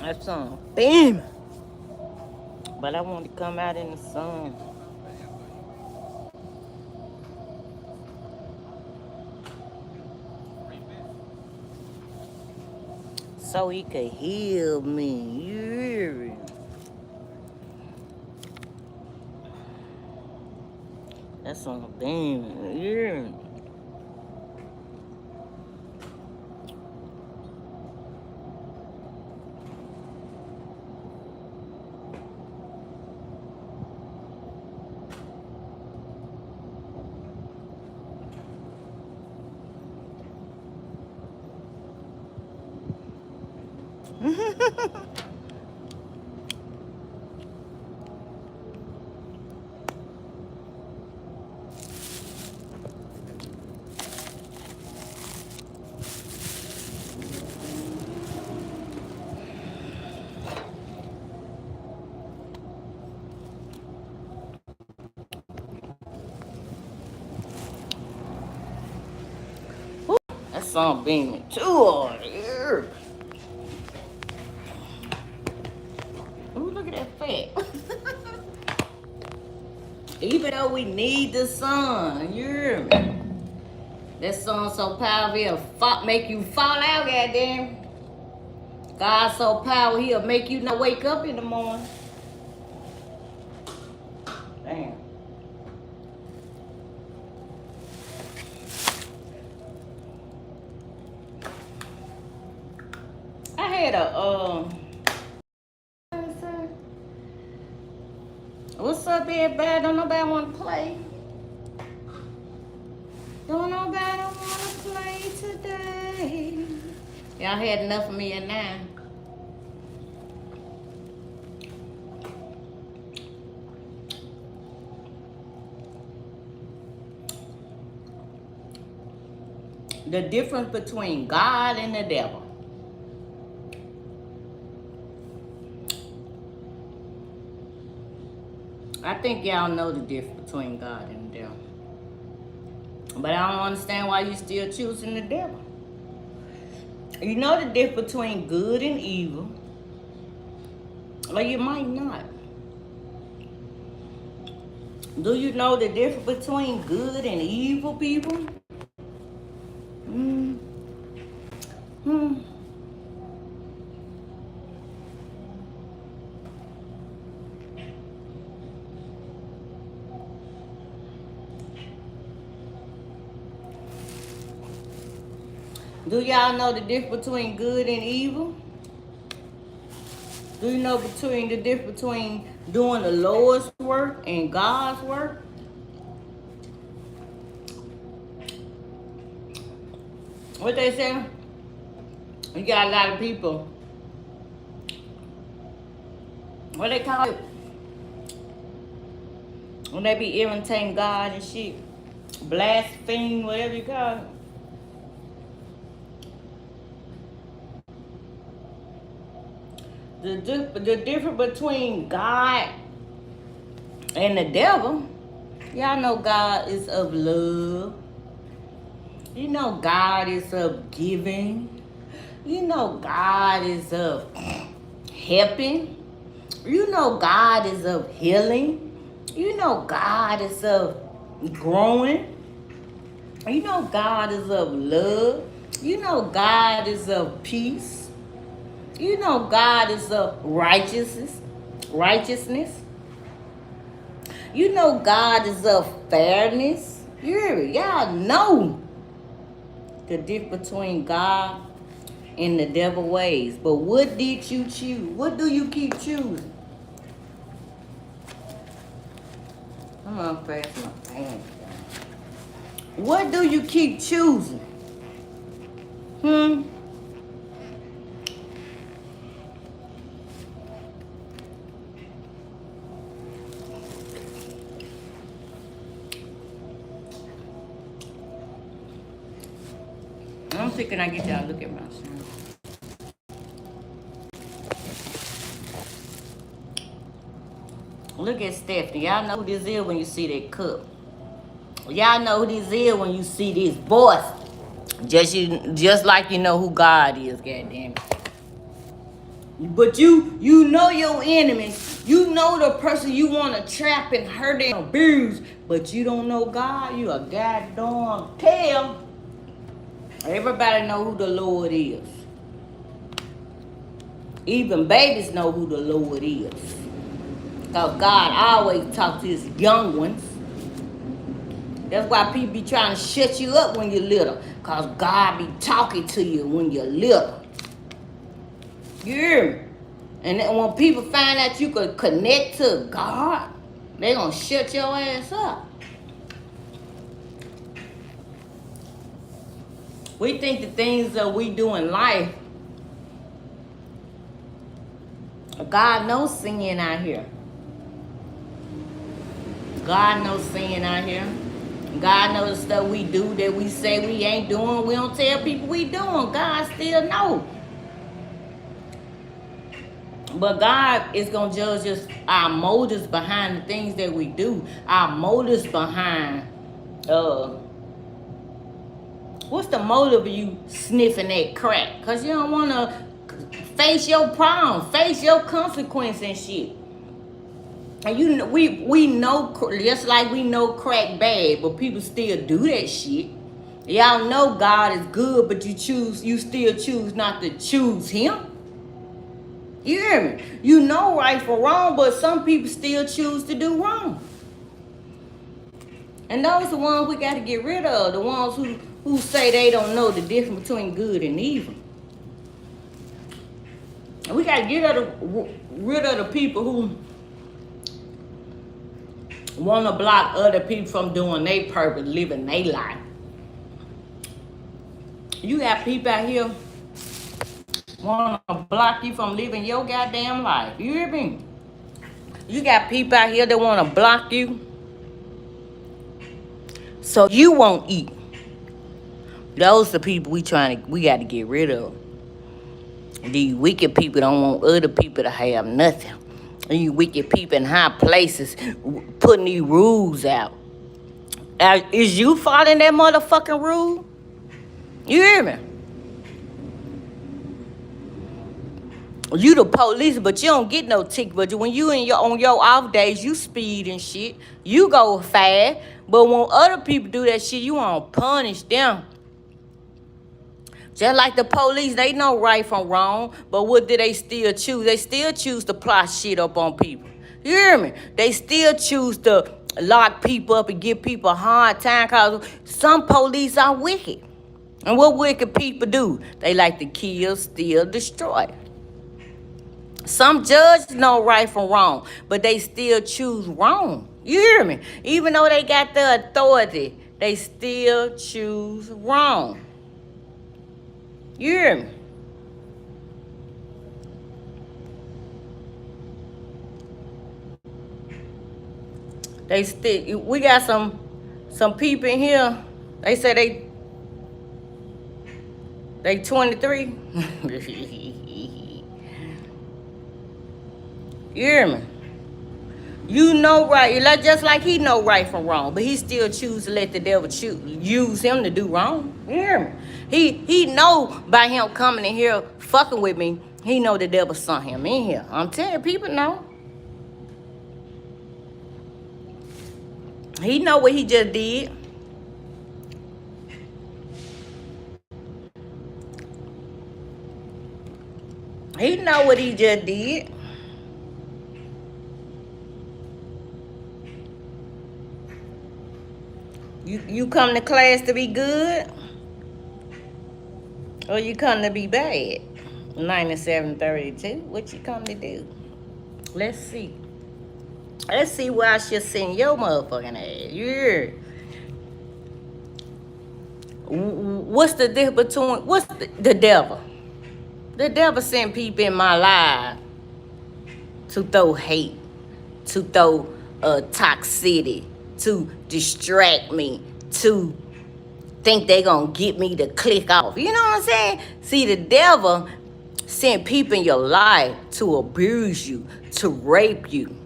That sun beaming. But I want to come out in the sun. So he could heal me. Yeah. That sun beaming. Yeah. That sun beaming too hard. Yeah. Ooh, look at that fat. Even though we need the sun, you hear me? That sun so powerful, he'll make you fall out, goddamn. God so powerful, he'll make you not wake up in the morning. Damn. I had a, what's up, everybody? Don't nobody want to play? Don't nobody want to play today? Y'all had enough of me at 9. The difference between God and the devil. I think y'all know the difference between God and the devil. But I don't understand why you still choosing the devil. You know the difference between good and evil. Or you might not. Do you know the difference between good and evil, people? Do y'all know the difference between good and evil? Do you know the difference between doing the Lord's work and God's work? What they say? You got a lot of people. What they call it? When they be irritating God and shit. Blaspheme, whatever you call it. The difference between God and the devil, y'all know God is of love. You know God is of giving. You know God is of helping. You know God is of healing. You know God is of growing. You know God is of love. You know God is of peace. You know God is of righteousness. You know God is of fairness. Y'all know the difference between God and the devil ways. But what did you choose? What do you keep choosing? I'm gonna pass my pants down. What do you keep choosing? I'm thinking I get y'all look at my son. Look at Stephanie. Y'all know who this is when you see that cup. Y'all know who this is when you see this voice. Just like you know who God is, goddamn it. But you know your enemies. You know the person you want to trap and hurt and abuse. But you don't know God. You a goddamn tell. Everybody know who the Lord is. Even babies know who the Lord is. Because God always talks to his young ones. That's why people be trying to shut you up when you're little. Because God be talking to you when you're little. You hear me? And then when people find out you could connect to God, they gonna shut your ass up. We think the things that we do in life, God knows sin out here. God knows sin out here. God knows the stuff we do that we say we ain't doing. We don't tell people we doing. God still knows. But God is going to judge us, our motives behind the things that we do. Our motives behind, what's the motive of you sniffing that crack? Because you don't want to face your problem, face your consequence and shit. And you know, we know, just like we know crack bad, but people still do that shit. Y'all know God is good, but you still choose not to choose him. You hear me? You know right from wrong, but some people still choose to do wrong. And those are the ones we got to get rid of. The ones who say they don't know the difference between good and evil. And we got to get rid of the people who want to block other people from doing their purpose, living their life. You got people out here want to block you from living your goddamn life. You hear me? You got people out here that want to block you so you won't eat. Those are the people we got to get rid of. These wicked people don't want other people to have nothing. You wicked people in high places putting these rules out. Is you following that motherfucking rule? You hear me? You the police, but you don't get no ticket. But when you on your off days, you speed and shit. You go fast. But when other people do that shit, you want to punish them. Just like the police, they know right from wrong. But what do they still choose? They still choose to plot shit up on people. You hear me? They still choose to lock people up and give people a hard time because some police are wicked. And what wicked people do? They like to kill, steal, destroy. Some judges know right from wrong, but they still choose wrong. You hear me? Even though they got the authority, they still choose wrong. You hear me? We got some people in here. They say they 23. You hear me? You know right, just like he know right from wrong, but he still choose to let the devil use him to do wrong. You hear me? He know by him coming in here fucking with me, he know the devil sent him in here. I'm telling you, people know. He know what he just did. He know what he just did. You come to class to be good, or you come to be bad? 9732. What you come to do? Let's see. Let's see where I should send your motherfucking ass. Yeah. What's the difference between what's the devil? The devil sent people in my life to throw hate, to throw toxicity, to distract me, to think they gonna get me to click off. You know what I'm saying? See, the devil sent people in your life to abuse you, to rape you,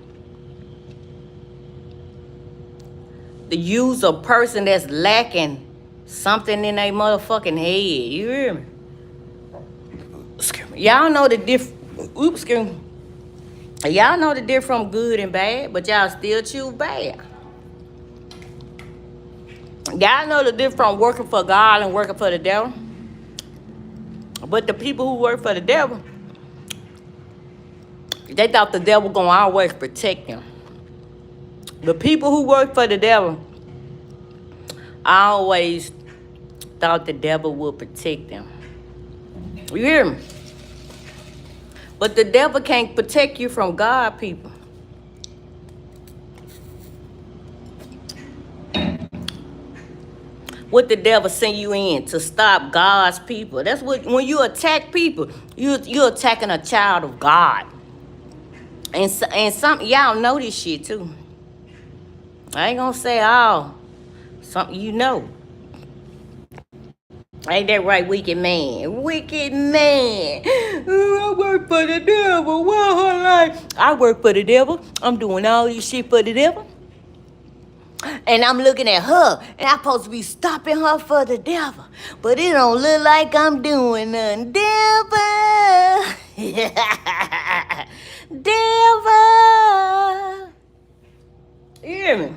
to use a person that's lacking something in their motherfucking head. You hear me? Y'all know the Oops, excuse me. Y'all know the difference from good and bad, but y'all still choose bad. Y'all know the difference from working for God and working for the devil. But the people who work for the devil, they thought the devil gonna always protect them. The people who work for the devil always thought the devil would protect them. You hear me? But the devil can't protect you from God, people. What the devil send you in to stop God's people. That's what, when you attack people, you're attacking a child of God. And some y'all know this shit too. I ain't gonna say all. Something you know. Ain't that right, wicked man? Wicked man. I work for the devil. Well, her life. I work for the devil. I'm doing all this shit for the devil. And I'm looking at her, and I'm supposed to be stopping her for the devil. But it don't look like I'm doing nothing. Devil. Devil. You hear me?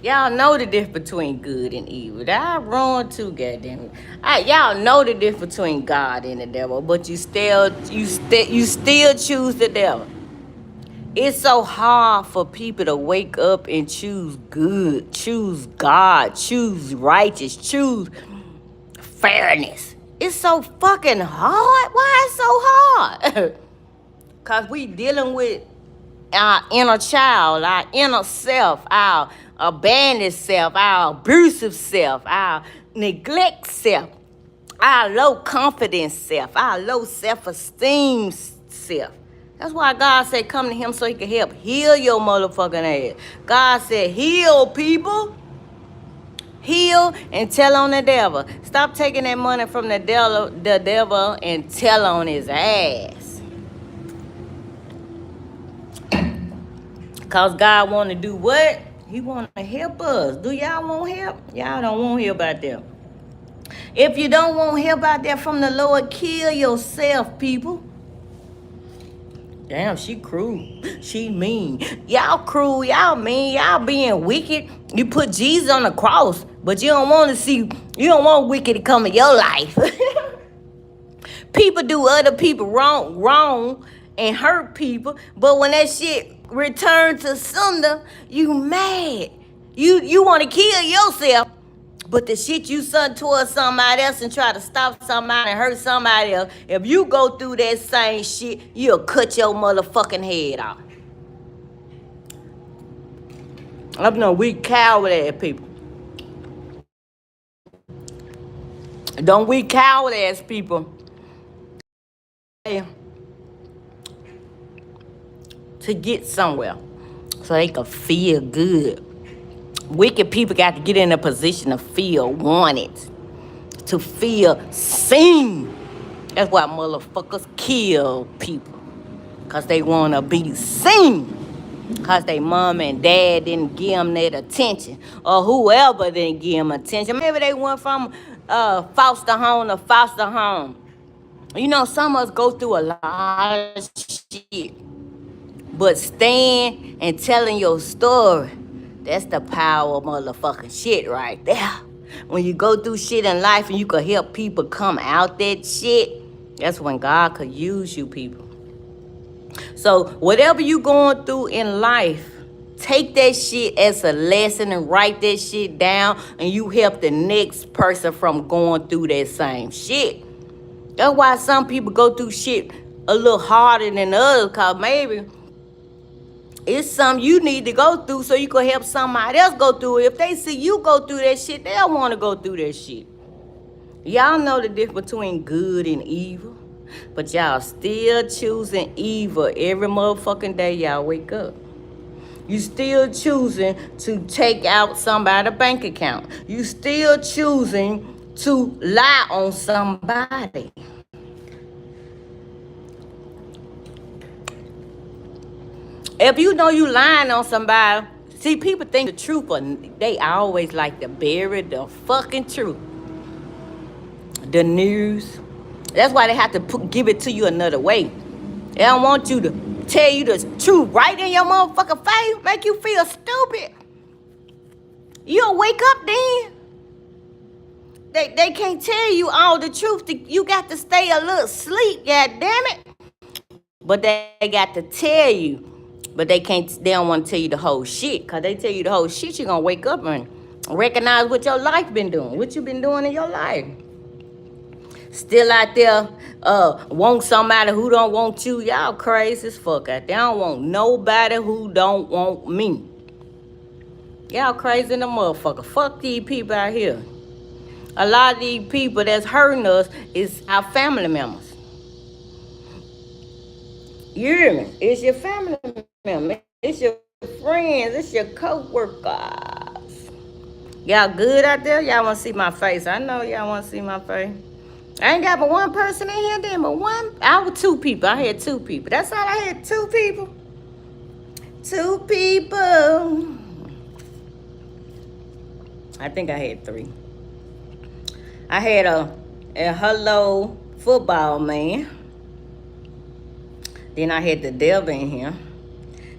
Y'all know the difference between good and evil. I wrong too, goddamn it. Y'all know the difference between God and the devil, but you still choose the devil. It's so hard for people to wake up and choose good, choose God, choose righteous, choose fairness. It's so fucking hard. Why it's so hard? Cause we dealing with our inner child, our inner self, our abandoned self, our abusive self, our neglect self, our low confidence self, our low self-esteem self. That's why God said come to him so he can help heal your motherfucking ass. God said heal people. Heal and tell on the devil. Stop taking that money from the devil and tell on his ass. Cause God want to do what? He want to help us. Do y'all want help? Y'all don't want help out there. If you don't want help out there from the Lord, kill yourself, people. Damn, she cruel. She mean. Y'all cruel. Y'all mean. Y'all being wicked. You put Jesus on the cross, but you don't want wicked to come in your life. People do other people wrong and hurt people, but when that shit return to sender, you mad. You want to kill yourself, but the shit you done towards somebody else and try to stop somebody and hurt somebody else, if you go through that same shit, you'll cut your motherfucking head off. I'm no weak coward ass people. Don't weak coward ass people to get somewhere so they can feel good. Wicked people got to get in a position to feel wanted, to feel seen. That's why motherfuckers kill people, because they want to be seen, because they mom and dad didn't give them that attention, or whoever didn't give them attention. Maybe they went from foster home to foster home. You know, some of us go through a lot of shit. But stand and telling your story, that's the power of motherfucking shit right there. When you go through shit in life and you can help people come out that shit, that's when God could use you, people. So whatever you going through in life, take that shit as a lesson and write that shit down, and you help the next person from going through that same shit. That's why some people go through shit a little harder than others, because maybe it's something you need to go through so you can help somebody else go through it. If they see you go through that shit, they'll want to go through that shit. Y'all know the difference between good and evil, but y'all still choosing evil every motherfucking day y'all wake up. You still choosing to take out somebody's bank account. You still choosing to lie on somebody. If you know you lying on somebody, see, people think the truth, but they always like to bury the fucking truth. The news, That's why they have to give it to you another way. They don't want you to tell you the truth right in your motherfucking face, make you feel stupid. You'll wake up then. They can't tell you all the truth. You got to stay a little sleep, god damn it. But they got to tell you. But they don't want to tell you the whole shit. Cause they tell you the whole shit, you're gonna wake up and recognize what your life been doing. What you been doing in your life. Still out there, want somebody who don't want you. Y'all crazy as fuck out there. I don't want nobody who don't want me. Y'all crazy in the motherfucker. Fuck these people out here. A lot of these people that's hurting us is our family members. You hear me? It's your family members. It's your friends. It's your co-workers. Y'all good out there? Y'all want to see my face? I know y'all want to see my face. I ain't got but one person in here then, but one. I was two people. I had two people. That's all I had, two people. Two people. I think I had three. I had a hello football man. Then I had the devil in here.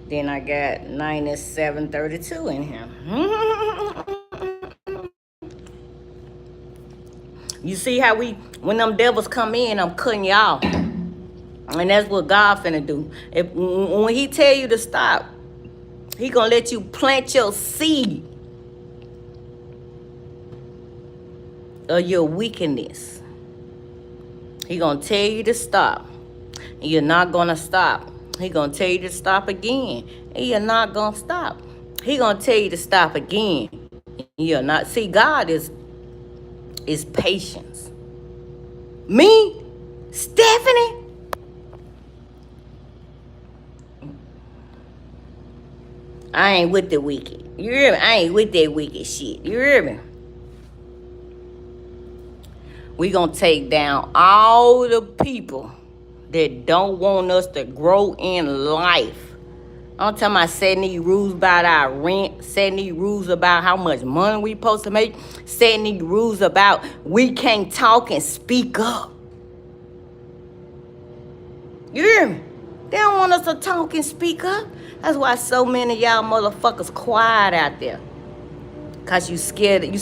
Then I got 9732 in here. You see how when them devils come in, I'm cutting you off. And that's what God finna do. When he tell you to stop, he gonna let you plant your seed of your wickedness. He gonna tell you to stop. And you're not gonna stop. He gonna tell you to stop again. And you're not gonna stop. He gonna tell you to stop again. And you're not. See, God is patience. Me, Stephanie, I ain't with the wicked. You hear me? I ain't with that wicked shit. You hear me? We gonna take down all the people that don't want us to grow in life. I'm talking about setting these rules about our rent, setting these rules about how much money we supposed to make, setting these rules about we can't talk and speak up. You hear me? They don't want us to talk and speak up. That's why so many of y'all motherfuckers quiet out there. Cause you scared of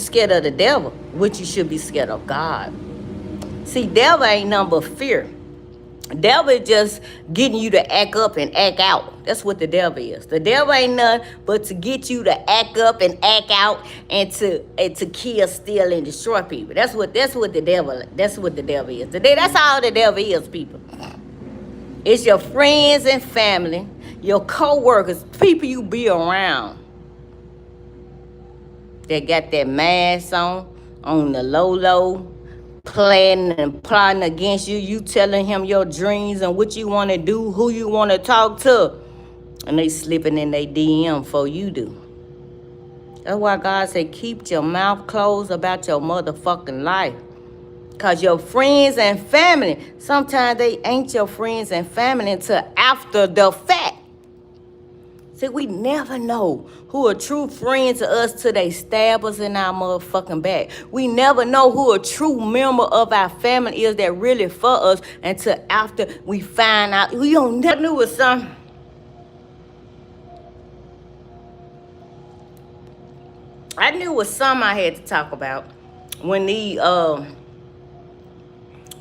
the devil, which you should be scared of God. See, devil ain't nothing but fear. Devil is just getting you to act up and act out. That's what the devil is. The devil ain't nothing but to get you to act up and act out and to kill, steal, and destroy people. That's what the devil is. That's all the devil is, people. It's your friends and family, your co-workers, people you be around. That got that mask on the low, planning and plotting against you. You telling him your dreams and what you want to do, who you want to talk to. And they slipping in their DM before you do. That's why God said, keep your mouth closed about your motherfucking life. Because your friends and family, sometimes they ain't your friends and family until after the fact. See, we never know who a true friend to us till they stab us in our motherfucking back. We never know who a true member of our family is that really for us until after we find out. We don't never knew it was something. I knew it was something I had to talk about when these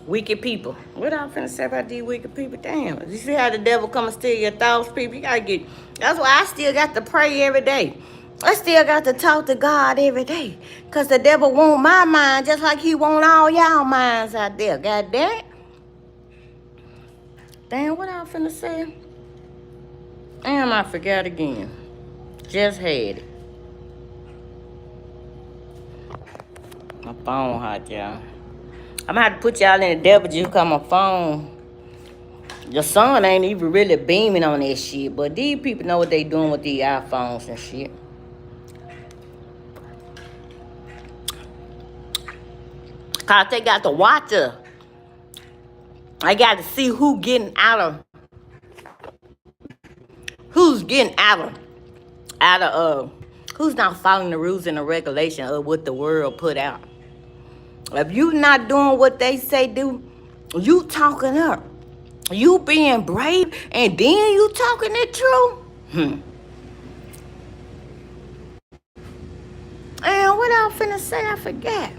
wicked people. What I'm finna say about these wicked people? Damn. You see how the devil come and steal your thoughts, people? You gotta get. That's why I still got to pray every day. I still got to talk to God every day. Because the devil want my mind just like he want all y'all minds out there. God damn it. Damn, what I finna say? Damn, I forgot again. Just had it. My phone hot, y'all. I'm gonna have to put y'all in the devil juice on my phone. The sun ain't even really beaming on that shit, but these people know what they doing with these iPhones and shit. Cause they got to watch her. I got to see who's getting out of who's not following the rules and the regulation of what the world put out. If you not doing what they say do, You talking up. You being brave and then you talking the truth? And what I was finna say, I forgot.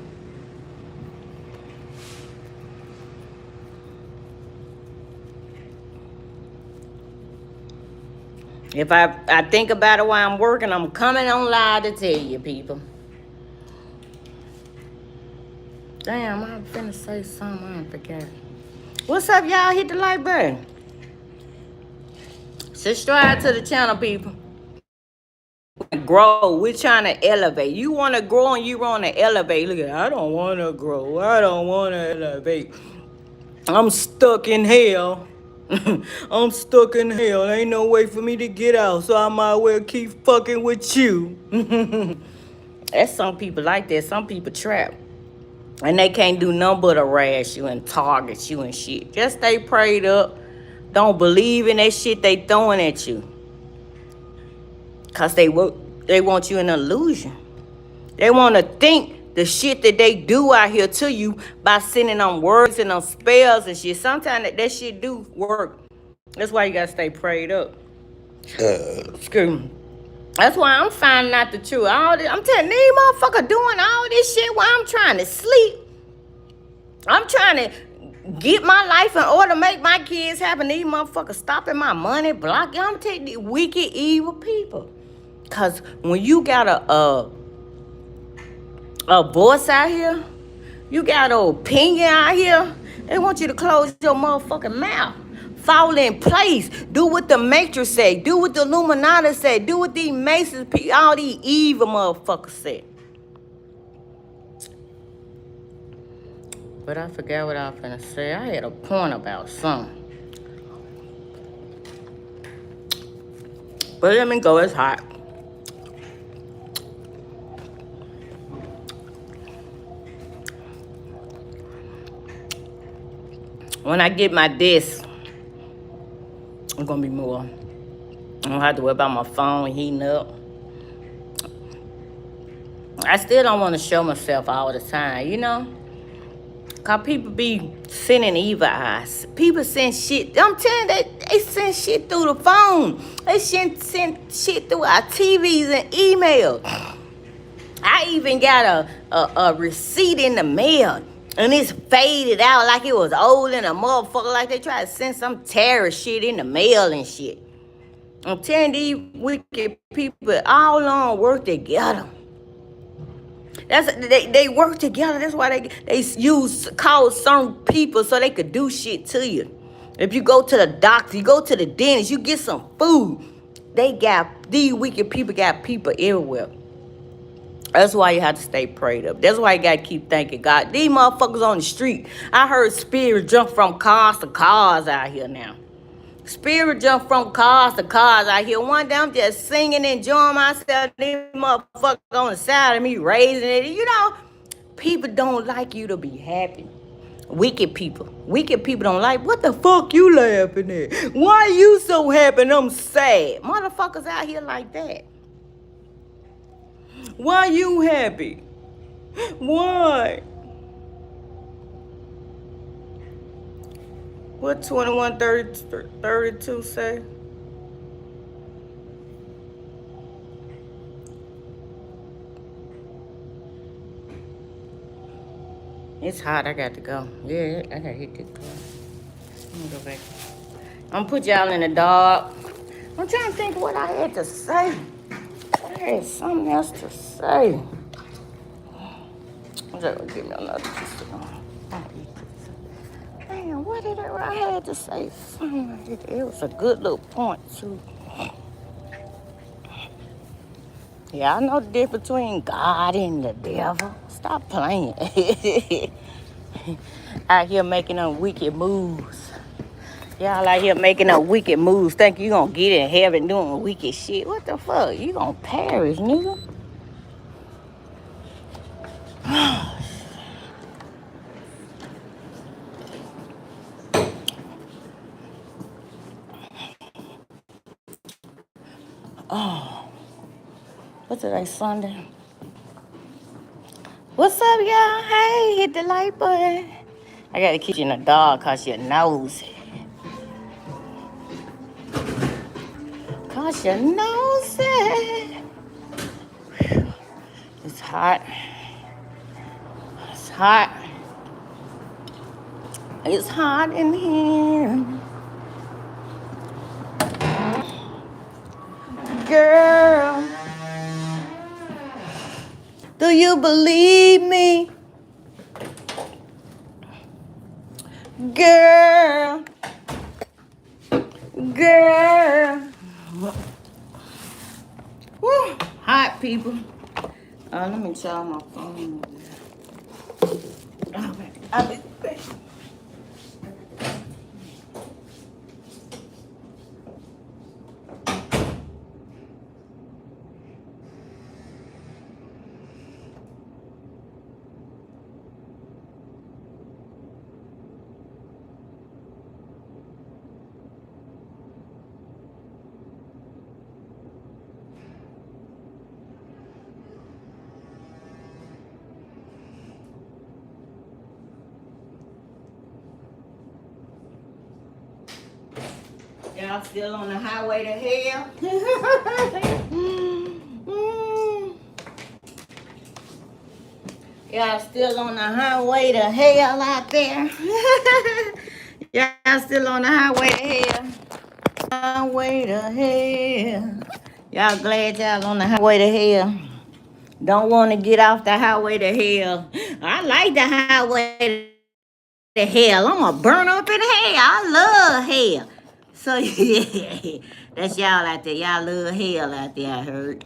If I think about it while I'm working, I'm coming on live to tell you, people. Damn, I'm finna say something, I forgot. What's up, y'all? Hit the like button. Subscribe to the channel, people. Grow. We're trying to elevate. You want to grow and you want to elevate. Look at that. I don't want to grow. I don't want to elevate. I'm stuck in hell. I'm stuck in hell. Ain't no way for me to get out, so I might well keep fucking with you. That's some people like that. Some people trap. And they can't do nothing but harass you and target you and shit. Just stay prayed up. Don't believe in that shit they throwing at you. Because they want you in an illusion. They want to think the shit that they do out here to you by sending them words and them spells and shit. Sometimes that shit do work. That's why you got to stay prayed up. Excuse me. That's why I'm finding out the truth. I'm telling these motherfuckers doing all this shit while I'm trying to sleep. I'm trying to get my life in order, make my kids happy. These motherfuckers stopping my money, blocking. I'm taking these wicked, evil people. Because when you got a voice out here, you got an opinion out here, they want you to close your motherfucking mouth. Fall in place. Do what the Matrix say. Do what the Illuminati say. Do what these Masons, all these evil motherfuckers say. But I forgot what I was finna say. I had a point about something. But let me go. It's hot. When I get my desk, I'm gonna be more. I don't have to worry about my phone heating up. I still don't want to show myself all the time, you know? Because people be sending evil eyes. People send shit. I'm telling you, they send shit through the phone. They send shit through our TVs and emails. I even got a receipt in the mail. And it's faded out like it was old and a motherfucker. Like they try to send some terrorist shit in the mail and shit. I'm telling these wicked people all on work together. They work together. That's why they call certain people so they could do shit to you. If you go to the doctor, you go to the dentist, you get some food. These wicked people got people everywhere. That's why you have to stay prayed up. That's why you got to keep thanking God. These motherfuckers on the street. I heard spirits jump from cars to cars out here now. Spirit jump from cars to cars out here. One day I'm just singing, enjoying myself. These motherfuckers on the side of me raising it. You know, people don't like you to be happy. Wicked people. Wicked people don't like, what the fuck you laughing at? Why you so happy and I'm sad? Motherfuckers out here like that. Why you happy? Why? What 2132 say? It's hot. I got to go. Yeah, I got to hit this car. Let me go back. I'm going to put y'all in the dark. I'm trying to think what I had to say. I had something else to say. I'm just going to give me another piece of damn, what did I had to say? Something. It was a good little point, too. Yeah, I know the difference between God and the devil. Stop playing. Out here making them wicked moves. Y'all out here making them wicked moves. Think you gonna get in heaven doing wicked shit. What the fuck? You gonna perish, nigga. Oh. What's today, Sunday? What's up, y'all? Hey, hit the like button. I gotta keep you in the dark because you're nosy. Because you're nosy. It's hot. It's hot. It's hot in here. Girl, do you believe me? Girl, girl. Woo, hot people. Let me charge my phone. I'll be back. Y'all still on the highway to hell? Y'all still on the highway to hell out there? Y'all still on the highway to hell? Highway to hell. Y'all glad y'all on the highway to hell? Don't want to get off the highway to hell. I like the highway to hell. I'm gonna burn up in hell. I love hell. So yeah, that's y'all out there. Y'all love hell out there, I heard.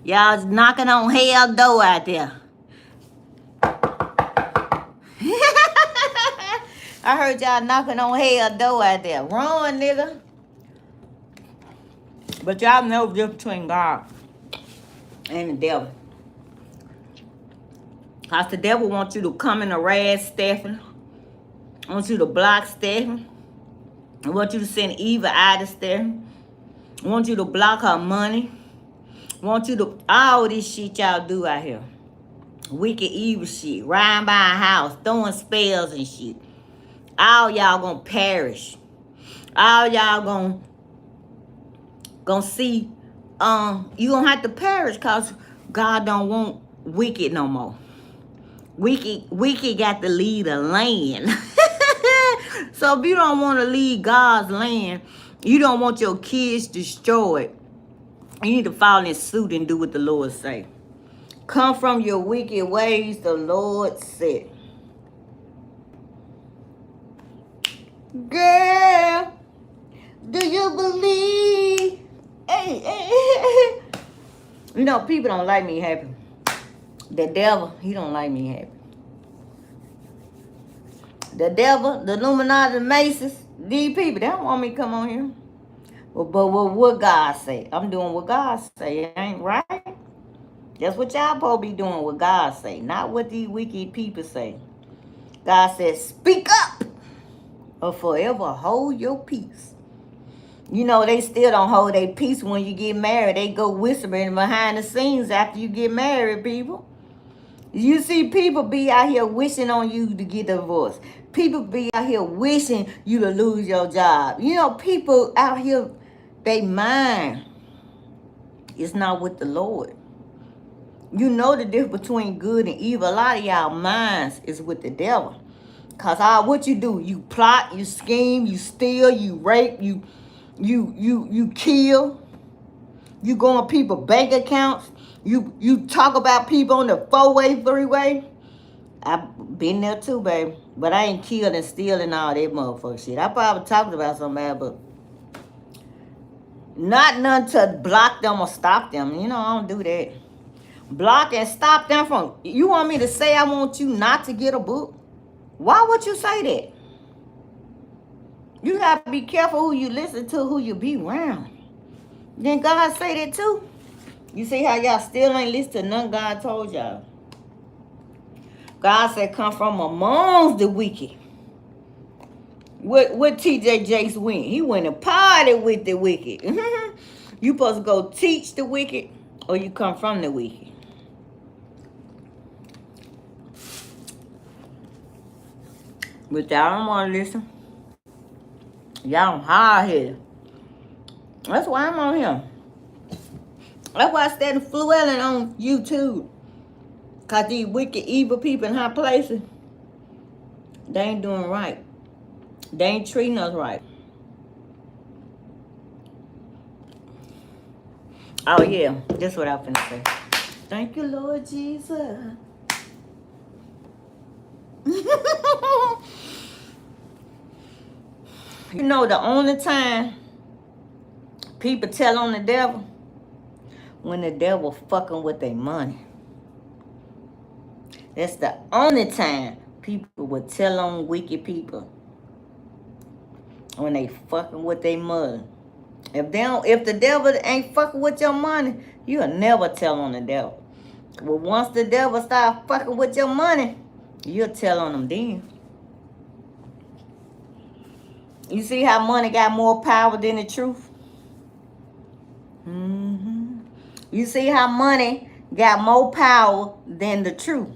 Y'all knocking on hell door out there. I heard y'all knocking on hell door out there. Run, nigga. But y'all know the difference between God and the devil. Because the devil wants you to come and harass Stephanie. Wants you to block Stephanie. I want you to send evil eye to Stephanie. I want you to block her money. I want you to, all this shit y'all do out here. Wicked, evil shit. Riding by a house, throwing spells and shit. All y'all gonna perish. All y'all gonna see, you gonna have to perish because God don't want wicked no more. Wicked got to lead the land. So if you don't want to lead God's land, you don't want your kids destroyed, you need to follow in suit and do what the Lord say. Come from your wicked ways, the Lord said. Girl, do you believe? Hey. You know, people don't like me happy. The devil, he don't like me happy. The devil, the Illuminati, the Masons, these people, they don't want me to come on here. But what God say? I'm doing what God say, ain't right? That's what y'all supposed to be doing, what God say, not what these wicked people say. God says, speak up or forever hold your peace. You know, they still don't hold their peace when you get married. They go whispering behind the scenes after you get married, people. You see people be out here wishing on you to get divorced. People be out here wishing you to lose your job. You know, people out here, they mind is not with the Lord. You know the difference between good and evil. A lot of y'all minds is with the devil. Because what you do, you plot, you scheme, you steal, you rape, you kill. You go on people's bank accounts. You talk about people on the 4-way, 3-way. I've been there too, baby. But I ain't killed and stealing all that motherfucker shit. I probably talked about somebody, but not none to block them or stop them. You know, I don't do that. Block and stop them from, you want me to say I want you not to get a book? Why would you say that? You got to be careful who you listen to, who you be around. Then God say that too. You see how y'all still ain't listen to none God told y'all. God said come from amongst the wicked. What T.J. Jakes went? He went and party with the wicked. You supposed to go teach the wicked or you come from the wicked. But y'all don't want to listen. Y'all hard-headed. That's why I'm on here. That's why I started fluelling on YouTube. Because these wicked, evil people in high places, they ain't doing right. They ain't treating us right. Oh, yeah. That's what I'm finna say. Thank you, Lord Jesus. You know, the only time people tell on the devil, when the devil fucking with their money. That's the only time people would tell on wicked people, when they fucking with their money. If the devil ain't fucking with your money, you'll never tell on the devil. But once the devil start fucking with your money, you'll tell on them then. You see how money got more power than the truth? Mm-hmm. You see how money got more power than the truth.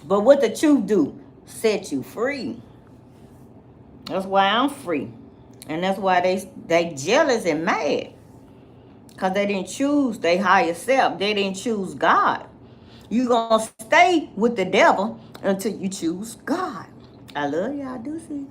But what the truth do? Set you free. That's why I'm free. And that's why they jealous and mad. Because they didn't choose their higher self. They didn't choose God. You going to stay with the devil until you choose God. I love y'all. I do see.